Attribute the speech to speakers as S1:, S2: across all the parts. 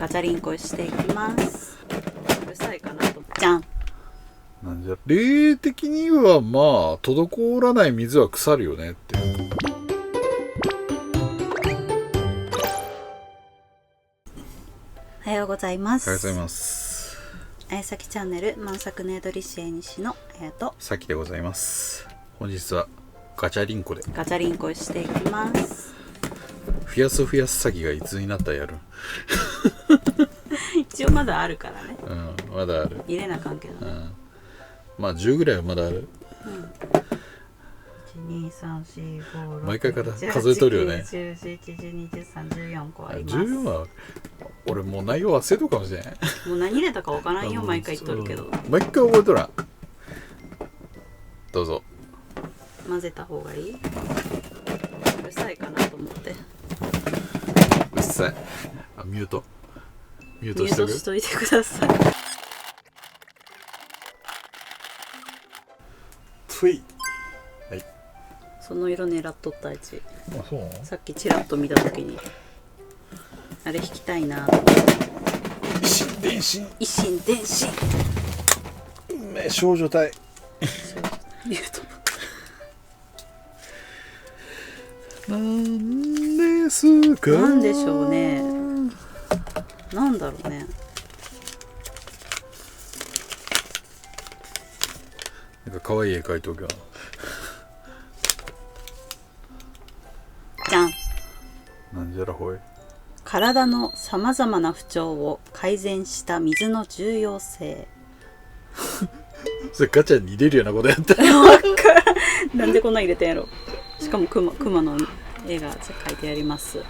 S1: ガチャリンコしていきます。うるさいかなと。じゃん。
S2: なんじゃ、霊的にはまあ滞らない水は腐るよねっていう。
S1: おはようございます。
S2: おはようございます。
S1: あやさきチャンネル満作ネードリシエ西のあやと
S2: さきでございます。本日はガチャリンコで
S1: ガチャリンコしていきます。
S2: 増やす詐欺がいつになったらやる。
S1: 一応まだあるからね。
S2: うん、まだある。
S1: 入れなあかんけどね。
S2: まあ10ぐらいはまだある。
S1: 1、2、3、4、5、6、
S2: 毎回から数えとるよね。
S1: 10、11、12、13、14個あります。
S2: 14は俺もう内容忘れとるかもしれない。
S1: もう何入れたかわからんよ、毎回言っとるけど。
S2: 毎回覚えとらん。どうぞ。
S1: 混ぜた方がいい？うるさいかなと思って。
S2: うっさい。ミュート
S1: ミュートしといてください。
S2: ふい。はい。
S1: その色狙っとったやつ。
S2: あ、そうなの？
S1: さっきチラッと見たときにあれ弾きたいなと思って。
S2: 一心伝心。
S1: 一心伝心。
S2: 少女隊。
S1: 言うと。
S2: なんですか。
S1: なんでしょうね。なんだろうね。
S2: なんか可愛い絵描いておけば。
S1: じゃん。
S2: なんじゃらほい。
S1: 体のさまざまな不調を改善した水の重要性。
S2: それガチャに入れるようなことやったら。
S1: なんでこんな入れてんやろ。しかもクマの絵が描いてあります。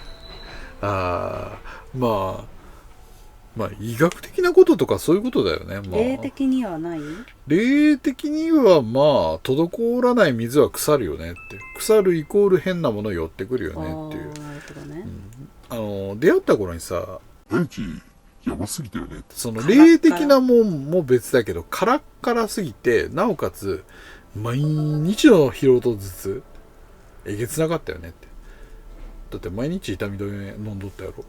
S2: まあ医学的なこととかそういうことだよね。まあ、
S1: 霊的にはない？
S2: 霊的にはまあ滞らない水は腐るよねって。腐るイコール変なもの寄ってくるよねっていう。
S1: なるほどね。
S2: 出会った頃にさ、
S3: 大地やばすぎたよねって。
S2: その霊的なもんも別だけど、カラッカラすぎて、なおかつ毎日の疲労と頭痛えげつなかったよねって。だって毎日痛み止め飲んどったやろ。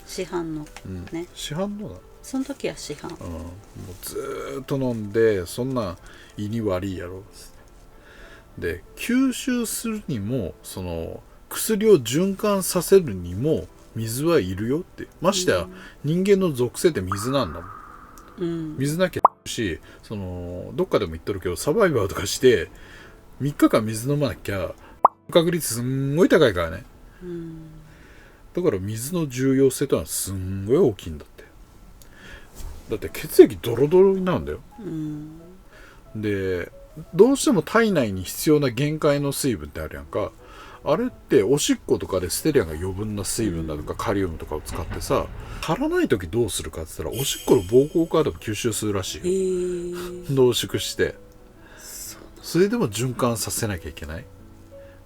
S1: 市販のね、
S2: 市販のだ。
S1: その時は市販。
S2: もうずーっと飲んで、そんな胃に悪いやろで、吸収するにもその薬を循環させるにも水はいるよって。ましてや、人間の属性って水なんだもん。水なきゃし、そのどっかでも言っとるけど、サバイバーとかして3日間水飲まなきゃ確率すんごい高いからね。だから水の重要性というのはすんごい大きいんだって。だって血液ドロドロになるんだよ。で、どうしても体内に必要な限界の水分ってあるやんか。あれっておしっことかで捨てるやんが、余分な水分だとかカリウムとかを使ってさ、足らない時どうするかって言ったら、おしっこの膀胱からでも吸収するらしいよ。濃縮して、それでも循環させなきゃいけない。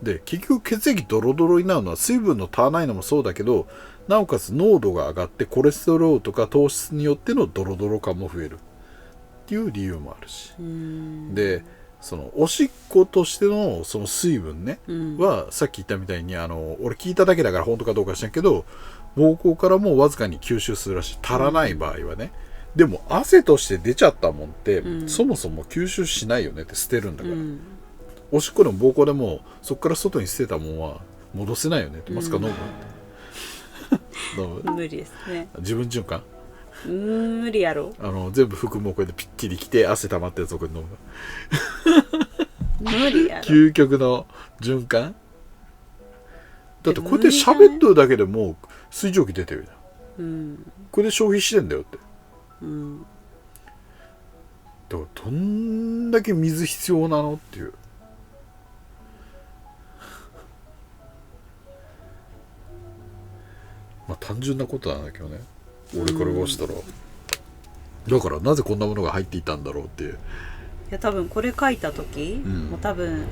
S2: で、結局血液ドロドロになるのは水分の足らないのもそうだけど、なおかつ濃度が上がってコレステロールとか糖質によってのドロドロ感も増えるっていう理由もあるし。で、そのおしっことしてのその水分ね、はさっき言ったみたいに、俺聞いただけだから本当かどうか知らんけど、膀胱からもわずかに吸収するらしい。足らない場合はね。でも汗として出ちゃったもんって、そもそも吸収しないよねって、捨てるんだから。おしっこでも膀胱でもそこから外に捨てたもんは戻せないよねって。まさか飲む飲む？
S1: 無理ですね。
S2: 自分循環？
S1: 無理やろ。
S2: 全部服もこうやってピッチリ着て、汗溜まったやつをこう飲む。
S1: 無理やろ。
S2: 究極の循環。だってこうやって喋ってるだけでもう水蒸気出てるじゃん。これで消費してんだよって。だからどんだけ水必要なのっていう。まあ単純なことなんだけどね。俺から言わしたら。だからなぜこんなものが入っていたんだろうっていう。
S1: いや、多分これ書いた時、もう多分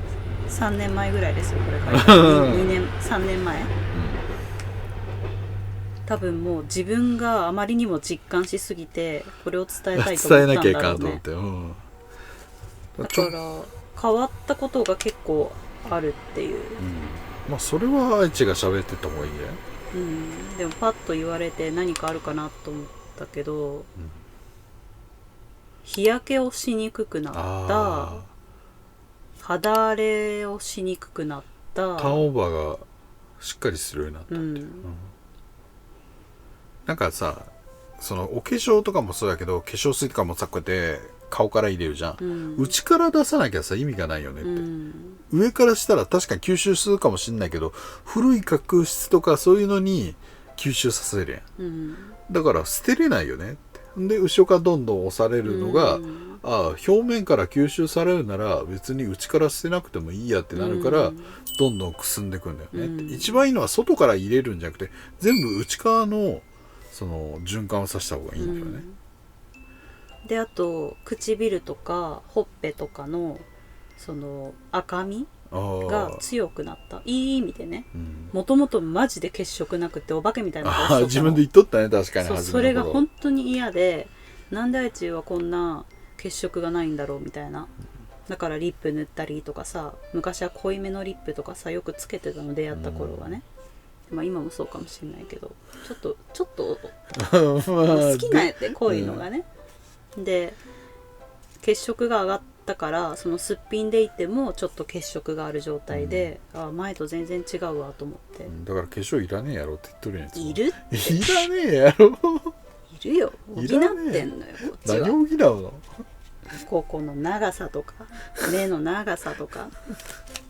S1: 3年前ぐらいですよ。これ書いた2年3年前、多分もう自分があまりにも実感しすぎて、これを伝えたいと思ったんだろうね。
S2: 伝えなきゃいかんと思って、
S1: だから変わったことが結構あるっていう。
S2: まあそれは愛知が喋ってた方がいいね。
S1: でもパッと言われて何かあるかなと思ったけど、日焼けをしにくくなった、肌荒れをしにくくなった、
S2: ターンオーバーがしっかりするようになったって、なんかさ、そのお化粧とかもそうやけど、化粧水とかもさ、こうやって顔から入れるじゃん、内から出さなきゃさ意味がないよねって、上からしたら確かに吸収するかもしんないけど、古い角質とかそういうのに吸収させるやん、だから捨てれないよねって。で後ろからどんどん押されるのが、表面から吸収されるなら別に内から捨てなくてもいいやってなるから、どんどんくすんでくんだよねって、一番いいのは外から入れるんじゃなくて、全部内側のその循環をさせた方がいいんだよね、
S1: であと唇とかほっぺとかのその赤みが強くなった、いい意味でね。もともとマジで血色なくてお化けみたいな顔してたの。
S2: 自分で言っとったね、確かに。
S1: それが本当に嫌で、なんであいつはこんな血色がないんだろうみたいな。だからリップ塗ったりとかさ、昔は濃いめのリップとかさよくつけてたの、出会った頃はね。まあ今もそうかもしれないけど、ちょっと好きなんやってこういうのがね、で血色が上がったから、そのすっぴんでいてもちょっと血色がある状態で、前と全然違うわと思って、
S2: だから化粧いらねえやろって言っとるやつ。
S1: いるって
S2: いらねえやろ
S1: いるよ、補ってんのよこっちは。
S2: 何を補うの？
S1: ここの長さとか目の長さとか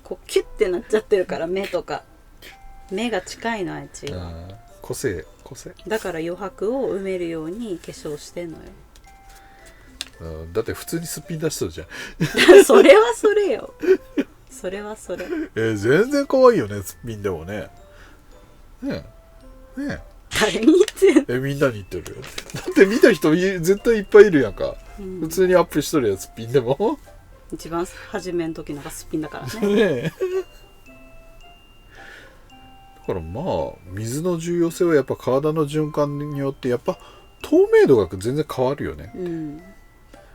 S1: こうキュッてなっちゃってるから、目とか目が近いの、あいつは。
S2: 個性
S1: だから余白を埋めるように化粧してんのよ。
S2: だって普通にすっぴん出しとるじゃん
S1: それはそれよ、それはそれ。
S2: 全然可愛いよね、すっぴんでもね。ねえ
S1: 誰に言ってんの？
S2: みんなに言ってるよ。だって見た人絶対いっぱいいるやんか、普通にアップしとるやつ、すっぴんでも
S1: 一番初めの時なんかすっぴんだからね。
S2: ねえだからまあ水の重要性はやっぱ体の循環によってやっぱ透明度が全然変わるよね、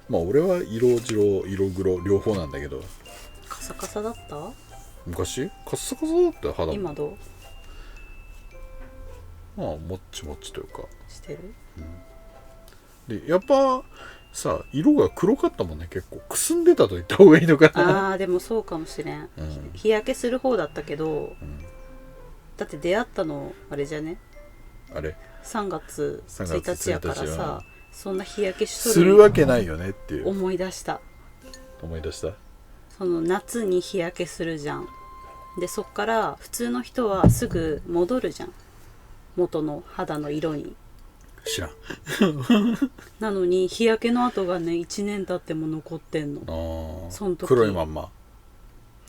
S2: まあ俺は色白色黒両方なんだけど。
S1: カサカサだった？
S2: 昔カッサカサだった肌も。
S1: 今どう
S2: まあもっちもっちというか
S1: してる？
S2: でやっぱさ、色が黒かったもんね、結構くすんでたと言った方がいいのかな。
S1: でもそうかもしれん、日焼けする方だったけど、だって出会ったのあれじゃね、
S2: あれ
S1: 3月1日やからさ、そんな日焼けしとる
S2: するわけないよねっていう。
S1: 思い出した。その夏に日焼けするじゃん。でそっから普通の人はすぐ戻るじゃん、元の肌の色に。
S2: 知らん
S1: なのに日焼けの跡がね1年経っても残ってんの。その時
S2: 黒いまんま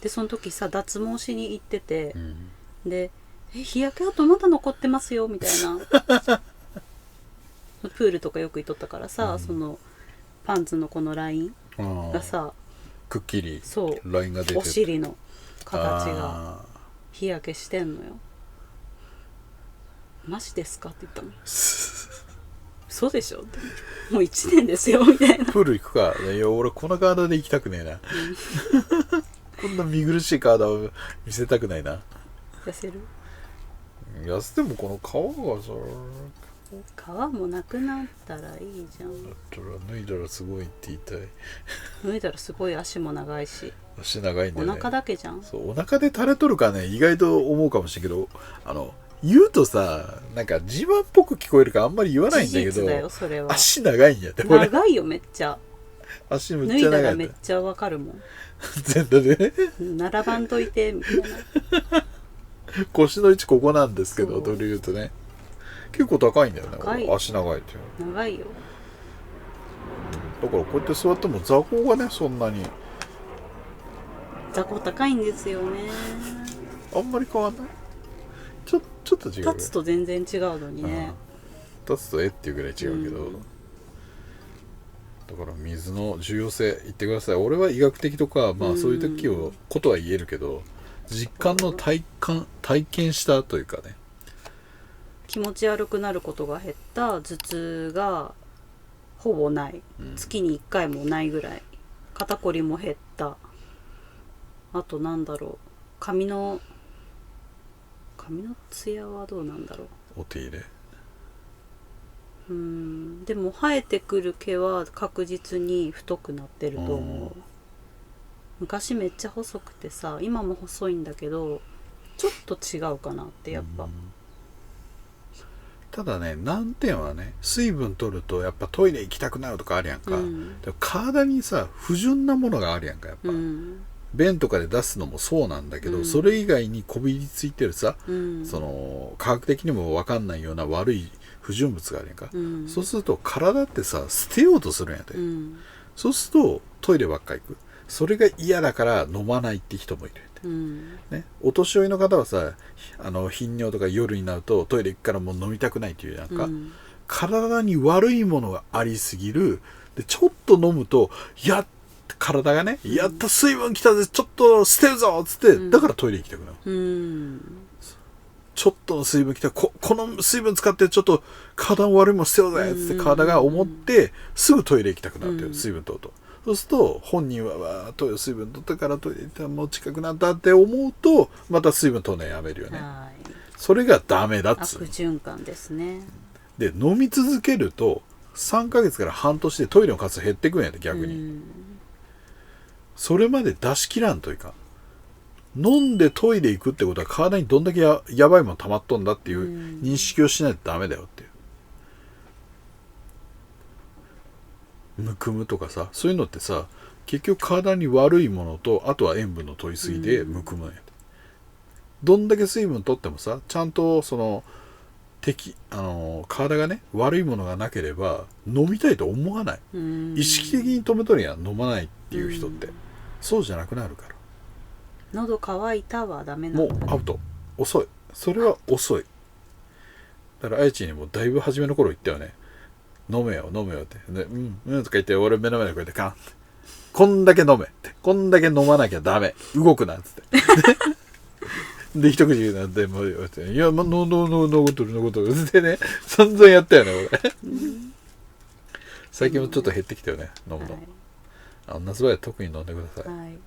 S1: で、その時さ脱毛しに行ってて、で日焼け跡まだ残ってますよみたいなプールとかよく行っとったからさ、そのパンツのこのラインがさ
S2: くっきり
S1: そう
S2: ラインが出てる、
S1: お尻の形が日焼けしてんのよ。マジですかって言ったのそうでしょって、もう1年ですよみたいな。
S2: プール行くか。いや俺この体で行きたくねえなこんな見苦しい体を見せたくないな。
S1: 痩せる？
S2: 痩せてもこの皮がさ、
S1: 皮もなくなったらいいじゃん。
S2: だったら脱いだらすごいって言いたい。
S1: 脱いだらすごい足も長いし、
S2: 足長いんだよね。
S1: お腹だけじゃん。
S2: そう、お腹で垂れとるかね、意外と思うかもしれんけど、言うとさ、なんか自慢っぽく聞こえるからあんまり言わないんだけど、
S1: 事実だよそれは。
S2: 足長いんやってこれ。
S1: 長いよめっちゃ。
S2: 足め
S1: 脱いだら
S2: っちゃ長い
S1: めっちゃわかるもん。
S2: 全体でね
S1: 並ばんといてみたいな。
S2: 腰の位置ここなんですけど、
S1: そう
S2: と言うとね、結構高いんだよね。
S1: 高い
S2: 足長いっていう。
S1: 長いよ。
S2: だからこうやって座っても座高がね、そんなに
S1: 座高高いんですよね。
S2: あんまり変わんない。ちょっと違う。
S1: 立つと全然違うのにね。
S2: 立つとっていうぐらい違うけど、だから水の重要性言ってください。俺は医学的とかまあそういう時をことは言えるけど、実感の体験したというかね、
S1: 気持ち悪くなることが減った、頭痛がほぼない、月に1回もないぐらい、肩こりも減った、あとなんだろう、髪の髪のツヤはどうなんだろ
S2: お手入れ。
S1: でも生えてくる毛は確実に太くなってると思う。昔めっちゃ細くてさ、今も細いんだけどちょっと違うかなってやっぱ。
S2: ただね、難点はね、水分取るとやっぱトイレ行きたくなるとかあるやんか、でも体にさ不純なものがあるやんか、やっぱ、便とかで出すのもそうなんだけど、それ以外にこびりついてるさ、その科学的にも分かんないような悪い不純物があるやんか、そうすると体ってさ捨てようとするんやで、そうするとトイレばっかり行く。それが嫌だから飲まないって人もいるね、お年寄りの方はさ、頻尿とか夜になるとトイレ行くからもう飲みたくないっていうやんか、体に悪いものがありすぎる。でちょっと飲むと体がね、やった水分きたぜ、ちょっと捨てるぞっつって、だからトイレ行きたくなる、ちょっとの水分きた、この水分使ってちょっと体の悪いもの捨てようぜっつって体が思ってすぐトイレ行きたくなるっていう、水分取ると。そうすると本人はトイレ水分取ったからトイレ行ったらもう近くなったって思うと、また水分取るのやめるよね。それがダメだっつう。
S1: 悪循環ですね。
S2: で飲み続けると3ヶ月から半年でトイレの数減ってくんやで、逆に。それまで出し切らんというか、飲んでトイレ行くってことは体にどんだけ やばいもの溜まっとんだっていう認識をしないとダメだよっていう。むくむとかさ、そういうのってさ、結局体に悪いものと、あとは塩分の取りすぎでむくむんやで。どんだけ水分取ってもさ、ちゃんとその体がね悪いものがなければ飲みたいと思わない。意識的に止めとるやん、飲まないっていう人って。そうじゃなくなるから。
S1: 喉乾いたはダメなんだ、ね、
S2: もうアウト。遅い。それは遅い。だから愛知にもだいぶ初めの頃言ったよね。飲めよって。で、とか言って、俺目の前でこうやってカンって。こんだけ飲めって。こんだけ飲まなきゃダメ。動くなっつって。で、一口なんて、もう、いや、のことる。ってね、散々やったよね、俺。最近もちょっと減ってきたよね、飲むの。夏場で特に飲んでください。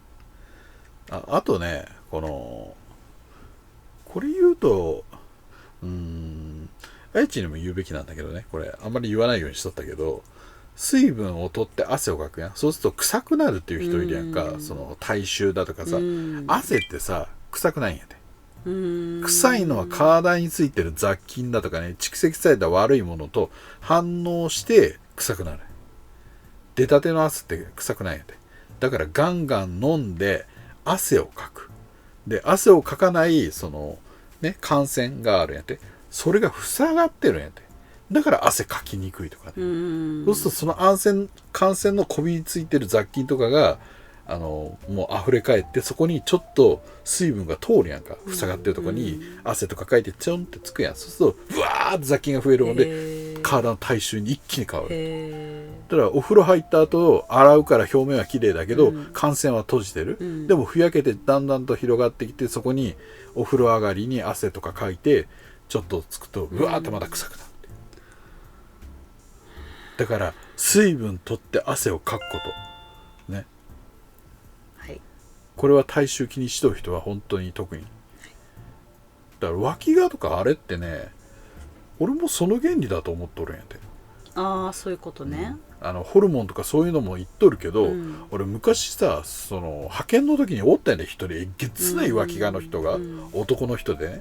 S2: あとね、これ言うと、愛知にも言うべきなんだけどね、これあんまり言わないようにしとったけど、水分を取って汗をかくやん。そうすると臭くなるっていう人いるやんか、その体臭だとかさ、汗ってさ臭くないんやで。臭いのは体についてる雑菌だとかね、蓄積された悪いものと反応して臭くなる。出たての汗って臭くないんやで。だからガンガン飲んで汗をかく。で汗をかかないそのね感染があるんやて。それが塞がってるんやて。だから汗かきにくいとかね。そうするとその感染のこびりついてる雑菌とかがもう溢れ返って、そこにちょっと水分が通るやんか。塞がってるとこに汗とかかいてちょんってつくやん。そうするとブワーって雑菌が増えるので体の体臭に一気に変わる。だからお風呂入った後洗うから表面は綺麗だけど、感染は閉じてる、でもふやけてだんだんと広がってきて、そこにお風呂上がりに汗とかかいてちょっとつくとブワーってまた臭くなる。だから水分取って汗をかくことね。これは体臭気にしとる人は本当に特に。だから脇がとかあれってね、俺もその原理だと思っとるんやて。
S1: ああ、そういうことね。
S2: ホルモンとかそういうのも言っとるけど、俺昔さ、その派遣の時におったんやで、一人えげつない脇がの人が、男の人で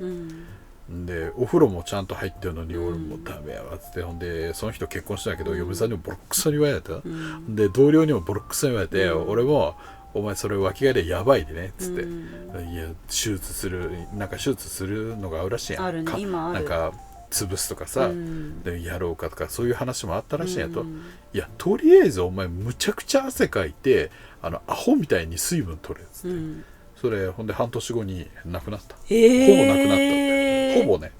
S2: ね、でお風呂もちゃんと入ってるのに、俺もダメやわっつって、ほんでその人結婚したんやけど、嫁さんにもボロックソに言われた、で同僚にもボロックソに言われて、俺もお前それ脇がでやばいでねっつって、いや手術するのがあるらしいやん。
S1: あるね、今ある。
S2: なんか潰すとかさ、でやろうかとかそういう話もあったらしいんやと、いやとりあえずお前むちゃくちゃ汗かいてアホみたいに水分取れっつって、それほんで半年後になくなった、ほぼなくなったって。ほぼね、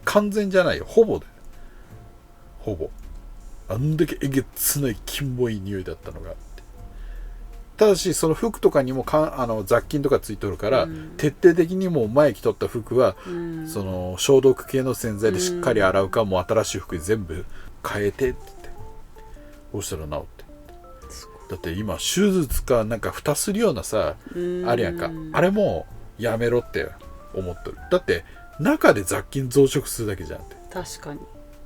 S2: 完全じゃないよ、ほぼで、ほぼあんだけえげつないキモい匂いだったのが。ただしその服とかにも雑菌とかついとるから、徹底的にもう前着とった服は、その消毒系の洗剤でしっかり洗うか、もう新しい服に全部変えてって言って、そうしたら治って。だって今手術かなんか蓋するようなさ、あれやんか、あれもやめろって思ってる。だって中で雑菌増殖するだけじゃんって。
S1: 確かに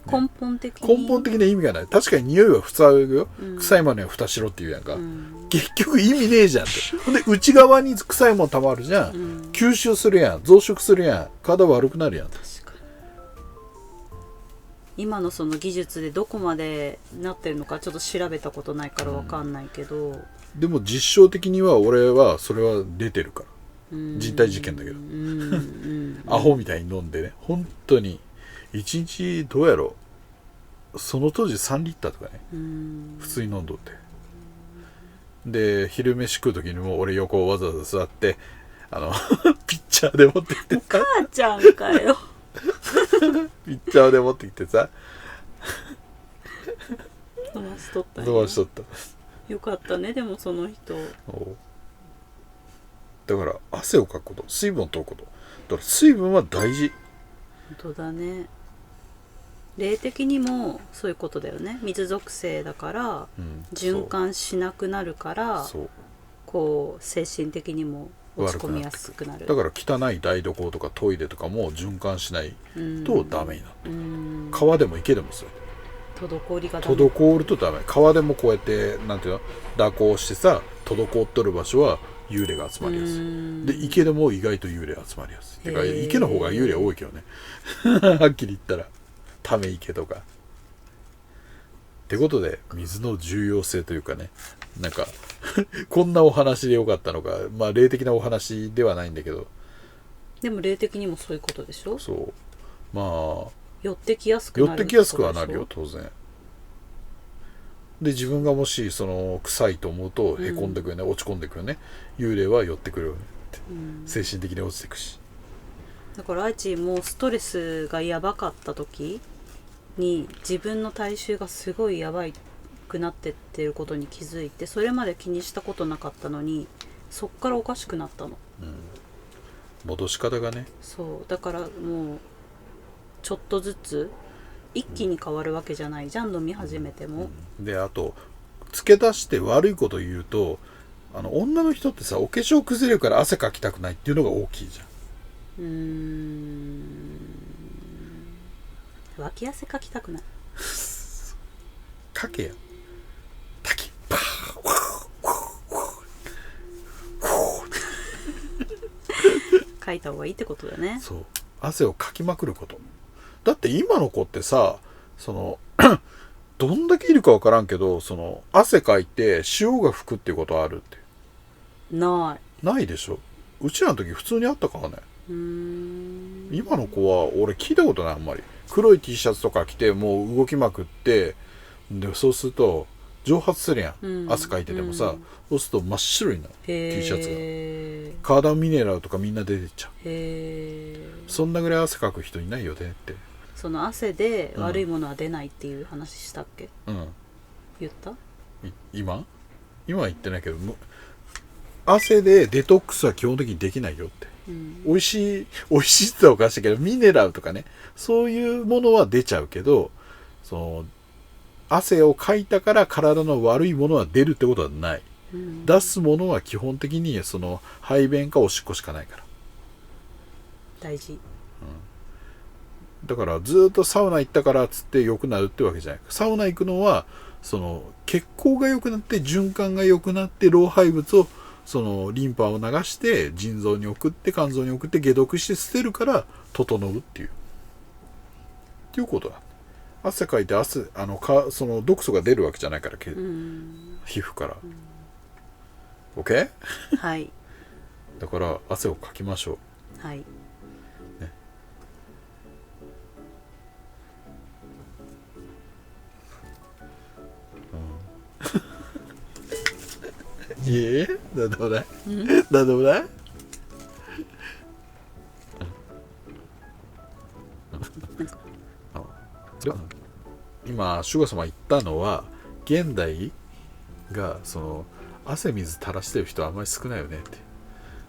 S1: 根本的に、
S2: 根本的な意味がない。確かに匂いは蓋をよ、
S1: うん、
S2: 臭いものには蓋しろって言うやんか、
S1: うん、
S2: 結局意味ねえじゃんって。ほんで内側に臭いもんたまるじゃん、うん、吸収するやん、増殖するやん、体悪くなるやん。
S1: 確かに今のその技術でどこまでなってるのかちょっと調べたことないから分かんないけど、
S2: でも実証的には俺はそれは出てるから、人体実験だけど、アホみたいに飲んでね、本当に1日どうやろう、その当時3リッターとかね、普通に飲んどって、で昼飯食う時にも俺横をわざわざ座ってピッチャーで持ってきて、
S1: 母ちゃんかよ
S2: ピッチャーで持ってきてさ
S1: 飲ましとったんや。
S2: 飲ましとった。
S1: よかったね。でもその人
S2: だから汗をかくこと、水分を取ること、だから水分は大事。
S1: 本当だね。霊的にもそういうことだよね。水属性だから、循環しなくなるから、こう精神的にも落ち込みやすくなる。
S2: だから汚い台所とかトイレとかも循環しないとダメになる。川でも池でもそう。
S1: 滞りがダメ。
S2: 滞るとダメ。川でもこうやってなんていうの、蛇行してさ、滞っとる場所は幽霊が集まりやすい。で池でも意外と幽霊集まりやすい。てか池の方が幽霊多いけどねはっきり言ったらため池とかってことで、水の重要性というかね、なんかこんなお話でよかったのか、まあ霊的なお話ではないんだけど、
S1: でも霊的にもそういうことでしょ。
S2: そう、まあ
S1: 寄ってきやすくなる。
S2: 寄ってきやすくはなるよ当然。で自分がもしその臭いと思うとへこんでくよね、落ち込んでくよね、幽霊は寄ってくるよねって、精神的に落ちてくし。
S1: だから愛知もストレスがやばかった時に自分の体臭がすごいやばくなってってることに気づいて、それまで気にしたことなかったのにそっからおかしくなったの、
S2: 戻し方がね。
S1: そうだからもうちょっとずつ一気に変わるわけじゃないじゃん、飲み始めても、
S2: であと付け足して悪いこと言うと、女の人ってさ、お化粧崩れるから汗かきたくないっていうのが大きいじゃん。
S1: 脇汗かきたくない
S2: かけや滝パー
S1: かいた方がいいってことだね。
S2: そう、汗をかきまくること。だって今の子ってさ、そのどんだけいるか分からんけど、その汗かいて潮が吹くっていうことあるって。
S1: ない
S2: でしょ。うちらの時普通にあったからね。今の子は俺聞いたことない。あんまり黒い T シャツとか着てもう動きまくって、でそうすると蒸発するやん、汗かいててもさ、そうすると真っ白になる T シャツが。カーダンミネラルとかみんな出てっちゃう。そんなぐらい汗かく人いないよねって。
S1: その汗で悪いものは出ないっていう話したっけ？言った？
S2: 今は言ってないけど、汗でデトックスは基本的にできないよって、美味しいって言ったらおかしいけど、ミネラルとかね、そういうものは出ちゃうけど、その汗をかいたから体の悪いものは出るってことはない、出すものは基本的にその排便かおしっこしかないから。
S1: 大事。
S2: だからずっとサウナ行ったからっつって良くなるってわけじゃない。サウナ行くのはその血行が良くなって循環が良くなって老廃物をそのリンパを流して腎臓に送って肝臓に送って解毒して捨てるから整うっていうことだ。汗かいてその毒素が出るわけじゃないから、皮膚から、OK？
S1: はい。
S2: だから汗をかきましょ
S1: う。はい。ね。
S2: なんでもない。なんでもない。今シュガ様言ったのは、現代がその汗水垂らしてる人はあんまり少ないよねっ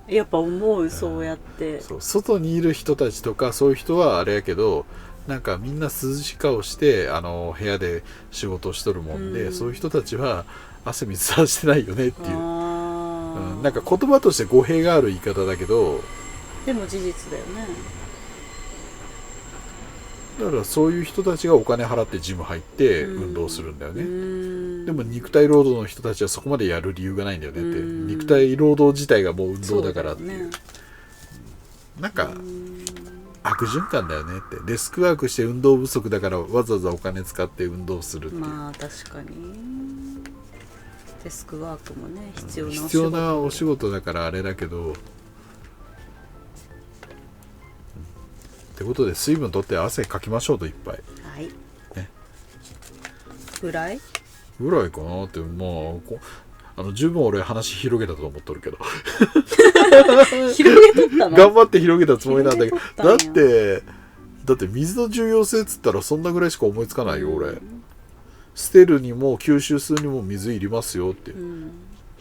S2: て。
S1: やっぱ思う、そうやって。
S2: そう、外にいる人たちとかそういう人はあれやけど、なんかみんな涼しい顔して部屋で仕事をしとるもんで、そういう人たちは汗水垂らしてないよねっていう、なんか言葉として語弊がある言い方だけど、
S1: でも事実だよね。
S2: だからそういう人たちがお金払ってジム入って運動するんだよね。でも肉体労働の人たちはそこまでやる理由がないんだよねって。肉体労働自体がもう運動だからっていう。なんか悪循環だよねって。デスクワークして運動不足だからわざわざお金使って運動するっていう。
S1: まあ確かにデスクワークもね必要
S2: なお仕事だからあれだけど、ってことで水分取って汗かきましょうといっぱい。
S1: はい。
S2: ね。
S1: ぐらい
S2: かなって。まあ十分俺話広げたと思っとるけど
S1: 広げとったの
S2: 頑張って広げたつもりなんだけど、だって水の重要性っつったらそんなぐらいしか思いつかないよ俺。捨てるにも吸収するにも水いりますよって、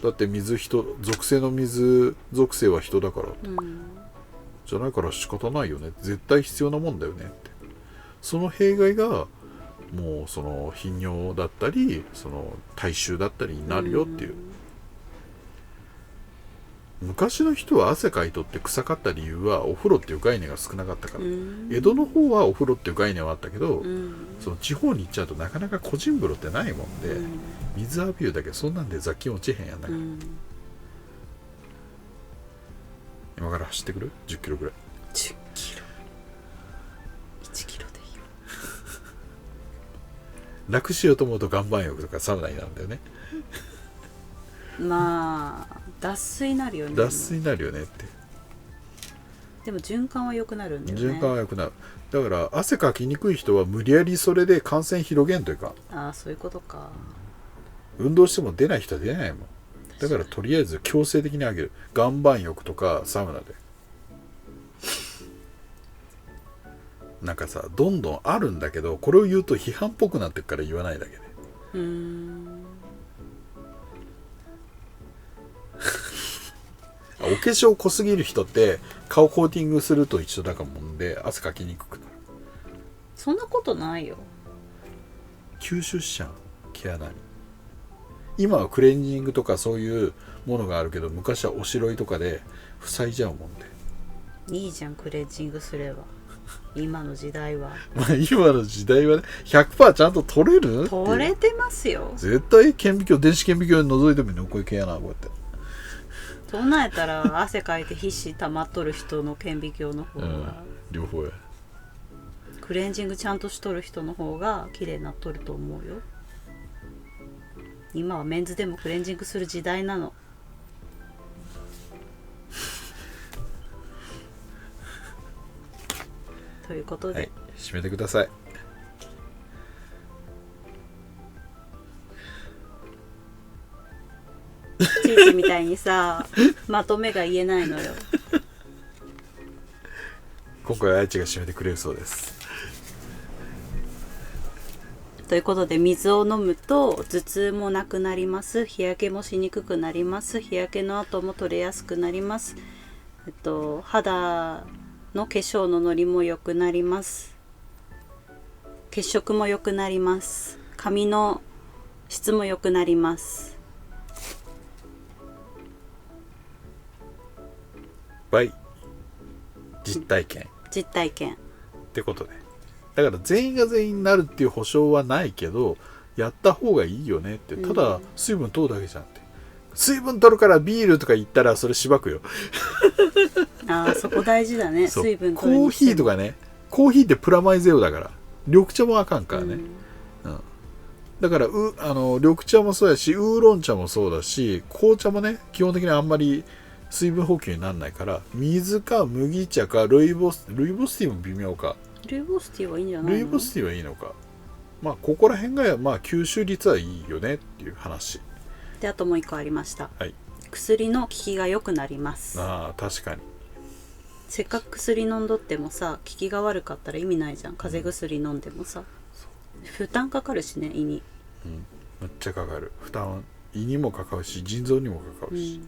S2: だって属性の水属性は人だから、じゃないから仕方ないよね、絶対必要なもんだよねって。その弊害がもうその頻尿だったりその体臭だったりになるよっていう。昔の人は汗かいとって臭かった理由はお風呂っていう概念が少なかったから。江戸の方はお風呂っていう概念はあったけど、その地方に行っちゃうとなかなか個人風呂ってないもんで、水浴びるだけそんなんで雑菌落ちへんやんだから、今から走ってくる10キロぐらい。
S1: 10キロ1キロでいいよ
S2: 楽しようと思うと岩盤浴とかサウナになるんだよね
S1: まあ脱水になるよね。
S2: 脱水になるよねって。
S1: でも循環は良くなるんだよね。
S2: 循環は良くなる。だから汗かきにくい人は無理やりそれで感染広げんというか。
S1: ああそういうことか。
S2: 運動しても出ない人は出ないもん。だからとりあえず強制的にあげる。岩盤浴とかサウナで。なんかさどんどんあるんだけど、これを言うと批判っぽくなってくから言わないだけで。お化粧濃すぎる人って顔コーティングすると一緒だかもんで汗かきにくくなる。
S1: そんなことないよ。
S2: 吸収しちゃう毛穴に。今はクレンジングとかそういうものがあるけど、昔はおしろいとかで塞いじゃうもんで。
S1: いいじゃんクレンジングすれば。今の時代は
S2: まあ今の時代はね 100% ちゃんと取れる？
S1: 取れてますよ。
S2: 絶対顕微鏡、電子顕微鏡に覗いてみるのこういう毛やな、こうやって。
S1: そうなえたら汗かいて皮脂溜まっとる人の顕微鏡の方が、
S2: 両方や。
S1: クレンジングちゃんとしとる人の方が綺麗になっとると思うよ。今はメンズでもクレンジングする時代なの。ということで、
S2: はい、締めてください。
S1: チーチみたいにさまとめが言えないのよ。
S2: 今回は愛知が締めてくれるそうです。
S1: ということで、水を飲むと頭痛もなくなります。日焼けもしにくくなります。日焼けの後も取れやすくなります。肌の化粧ののりも良くなります。血色も良くなります。髪の質も良くなります。
S2: バイ実体験ってことで、だから全員が全員になるっていう保証はないけど、やった方がいいよねって。ただ水分取るだけじゃんって。水分取るからビールとか言ったらそれしばくよ
S1: ああそこ大事だね。水分取る
S2: コーヒーとかね、コーヒーってプラマイゼロだから、緑茶もあかんからね、だから緑茶もそうやし、ウーロン茶もそうだし、紅茶もね基本的にあんまり水分補給にならないから、水か麦茶かルイボスティーも微妙か。
S1: ルイボスティーはいいんじゃないの？
S2: ルイボスティーはいいのか。まあここら辺がまあ吸収率はいいよねっていう話
S1: で、あともう一個ありました、
S2: はい、
S1: 薬の効きが良くなります。
S2: ああ確かに。
S1: せっかく薬飲んどってもさ、効きが悪かったら意味ないじゃん。風邪薬飲んでもさ、負担かかるしね、胃に。
S2: めっちゃかかる。負担胃にもかかるし腎臓にもかかるし、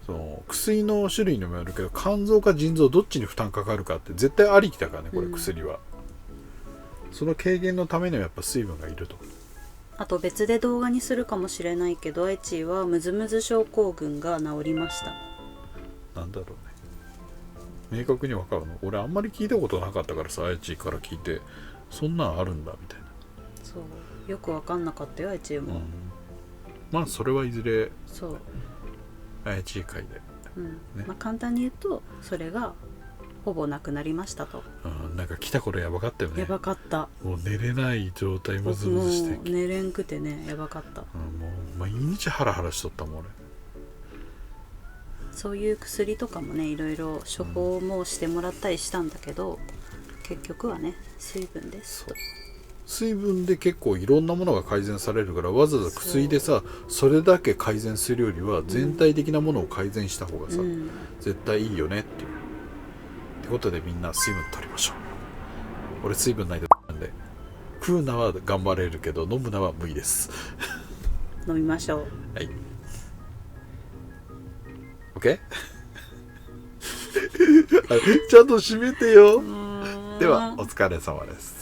S2: その薬の種類にもよるけど、肝臓か腎臓どっちに負担かかるかって絶対ありきだからねこれ、薬は。その軽減のためにはやっぱ水分がいると。
S1: あと別で動画にするかもしれないけど、エチはムズムズ症候群が治りました。
S2: なんだろうね、明確に分かるの？俺あんまり聞いたことなかったからさ、あやちから聞いてそんなんあるんだみたいな。
S1: そうよく分かんなかったよ、あやちも、
S2: まあそれはいずれ
S1: そう、
S2: あやち会で、ね、
S1: まあ、簡単に言うとそれがほぼなくなりましたと。
S2: なんか来た頃やばかったよね。
S1: やばかった。
S2: もう寝れない状態、ムズムズして、
S1: もう寝れんくてね、やばかった、
S2: もう毎日ハラハラしとったもん俺。
S1: そういう薬とかもね、いろいろ処方もしてもらったりしたんだけど、結局はね水分です。
S2: そう水分で結構いろんなものが改善されるから、わざわざ薬でさ それだけ改善するよりは全体的なものを改善した方がさ、絶対いいよねっていう。ってことでみんな水分取りましょう。俺水分ないでなんで、食うのは頑張れるけど飲むのは無理です
S1: 飲みましょう。
S2: はい OK ちゃんと締めてよ。ではお疲れ様です。